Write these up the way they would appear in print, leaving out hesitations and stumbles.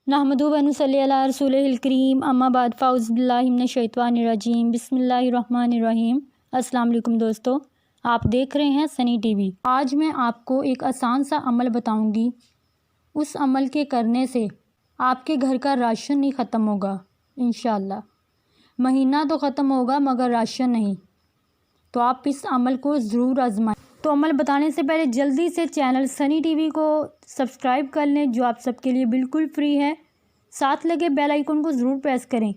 नहमदुहु व नुसल्ली अला रसूलिहिल करीम अम्मा बाद फ़ाउज़ बिल्लाहि मिनश शैतानिर रजीम बिस्मिल्लाहिर रहमानिर रहीम। अस्सलाम वालेकुम दोस्तों, आप देख रहे हैं सनी टीवी। आज मैं आपको एक आसान सा अमल बताऊंगी। उस अमल के करने से आपके घर का राशन नहीं ख़त्म होगा इंशाअल्लाह। महीना तो ख़त्म होगा मगर राशन नहीं। तो आप इस अमल को ज़रूर आजमाएं। तो अमल बताने से पहले जल्दी से चैनल सनी टीवी को सब्सक्राइब कर लें, जो आप सबके लिए बिल्कुल फ्री है। साथ लगे बेल आइकन को ज़रूर प्रेस करें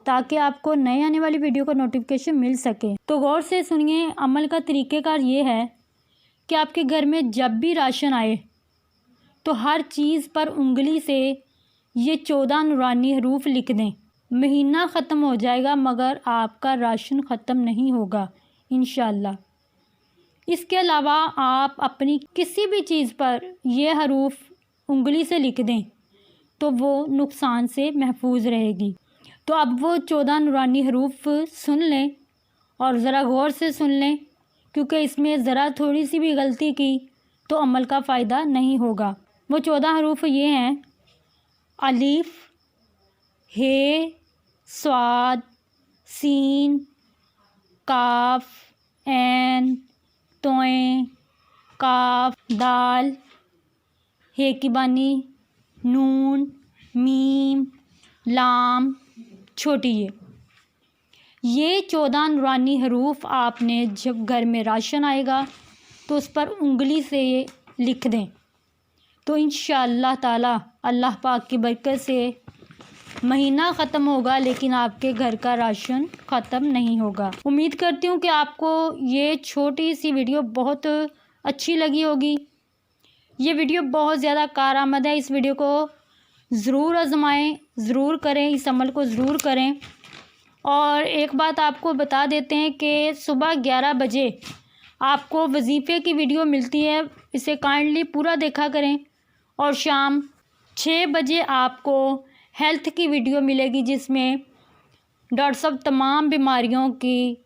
ताकि आपको नए आने वाली वीडियो का नोटिफिकेशन मिल सके। तो गौर से सुनिए, अमल का तरीक़ेकार ये है कि आपके घर में जब भी राशन आए तो हर चीज़ पर उंगली से ये 14 नूरानी हरूफ लिख दें। महीना ख़त्म हो जाएगा मगर आपका राशन ख़त्म नहीं होगा इंशाअल्लाह। इसके अलावा आप अपनी किसी भी चीज़ पर ये हरूफ उंगली से लिख दें तो वो नुकसान से महफूज रहेगी। तो अब वो 14 नूरानी हरूफ सुन लें और ज़रा गौर से सुन लें, क्योंकि इसमें ज़रा थोड़ी सी भी गलती की तो अमल का फ़ायदा नहीं होगा। वो 14 हरूफ ये हैं: अलिफ, हे, स्वाद, सीन, काफ, ऐन, तोएं, काफ, दाल, हे की बानी, नून, मीम, लाम, छोटी ये 14 नूरानी हरूफ आपने जब घर में राशन आएगा तो उस पर उंगली से ये लिख दें। तो इंशाअल्लाह ताला अल्लाह पाक की बरकत से महीना ख़त्म होगा लेकिन आपके घर का राशन ख़त्म नहीं होगा। उम्मीद करती हूँ कि आपको ये छोटी सी वीडियो बहुत अच्छी लगी होगी। ये वीडियो बहुत ज़्यादा कारआमद है। इस वीडियो को ज़रूर आजमाएं, ज़रूर करें, इस अमल को ज़रूर करें। और एक बात आपको बता देते हैं कि सुबह 11 बजे आपको वजीफ़े की वीडियो मिलती है, इसे काइंडली पूरा देखा करें। और शाम 6 बजे आपको हेल्थ की वीडियो मिलेगी जिसमें डॉक्टर साहब तमाम बीमारियों की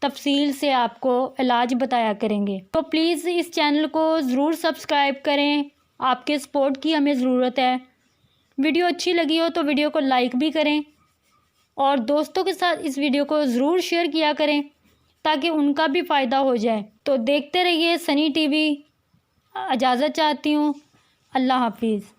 तफसील से आपको इलाज बताया करेंगे। तो प्लीज़ इस चैनल को ज़रूर सब्सक्राइब करें, आपके सपोर्ट की हमें ज़रूरत है। वीडियो अच्छी लगी हो तो वीडियो को लाइक भी करें और दोस्तों के साथ इस वीडियो को ज़रूर शेयर किया करें ताकि उनका भी फ़ायदा हो जाए। तो देखते रहिए सनी टीवी। इजाज़त चाहती हूँ। अल्लाह हाफिज़।